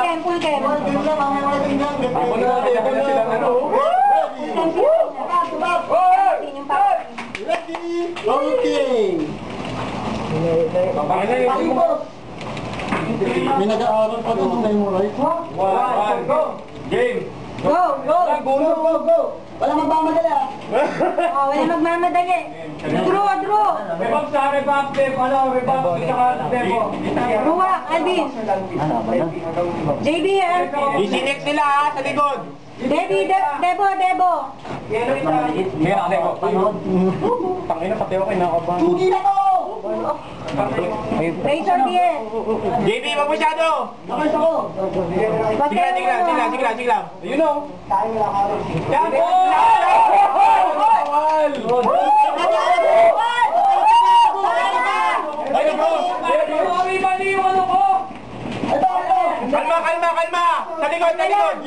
game, full game. Ako na sila ano. Ready? Okay. May nag-aaral pa doon tayo mo, right? One, go! Game! Go, go! Go! Wala magmamadali ah. Oh, wala magmamadali. Draw! Rebab sa rebab, rebab, saka demo. Ruwa, Alvin. JB, Isinex sila ha, sa likod. Debo. Kaya ako, demo. Tangina, pati ako kinakabahan. Tugi na to! Razor BS. JB, wag masyado! Nakais ako! Sige lang. Ayun o. Yan! Ayun bro! Mali yung ano ko! Kalma! Sa likod!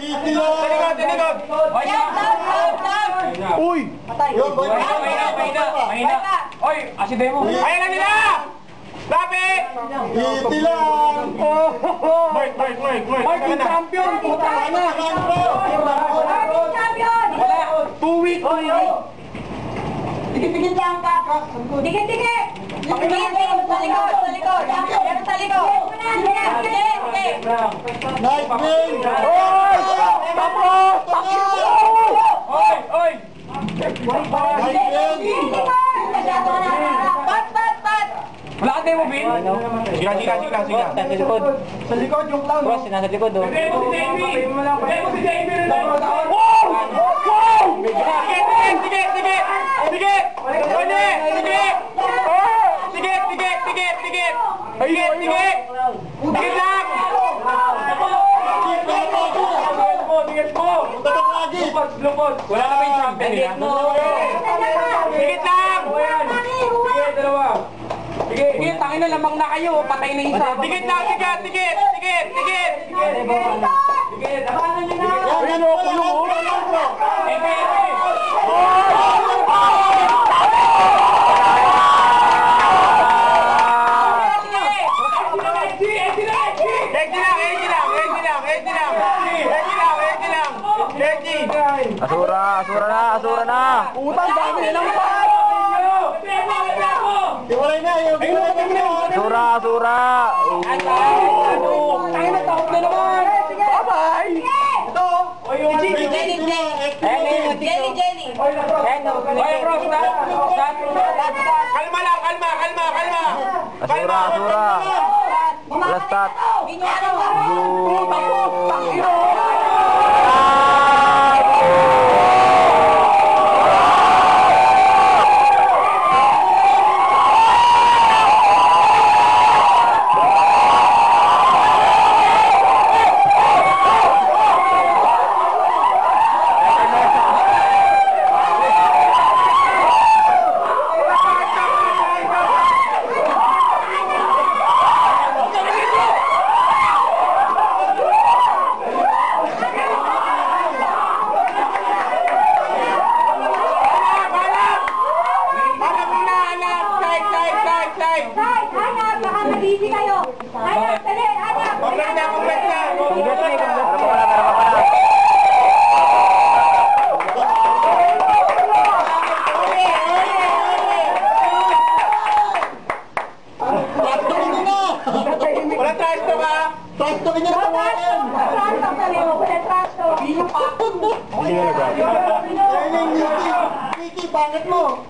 Easy lang! Uy! Yun, boy! Mahina! Oy! Asi demo! Ayan na nila! Lapit! Easy lang! Mark! Yung champion! Puta ka na! Champion! Wala! 2 weeks! Dikit-dikit lang ka! Dikit! Sa likod! Nice win! Oy! Tapos! Oy! Nice win! Pat! Wala ka demo, Bin? Sige. Sa likod yung clown! Boss, nasa likod oh. Demo si Davey! Demo si Davey! Sige lang! Lupot! Wala na ba yung champion nila? Sigit lang! Sige, dalawa! Sige, tangin na lamang na kayo, patay na isa. Sigit lang, sigit! Abangan nyo na! Yan, kulong! Asura na! Utang, dami nilang pan! Iwalay na! Asura! Tangin na, takot na naman! Bye-bye! Ito! Jelly. Oy, bro, stop! Kalma lang! Asura! Last start! Pangit mo!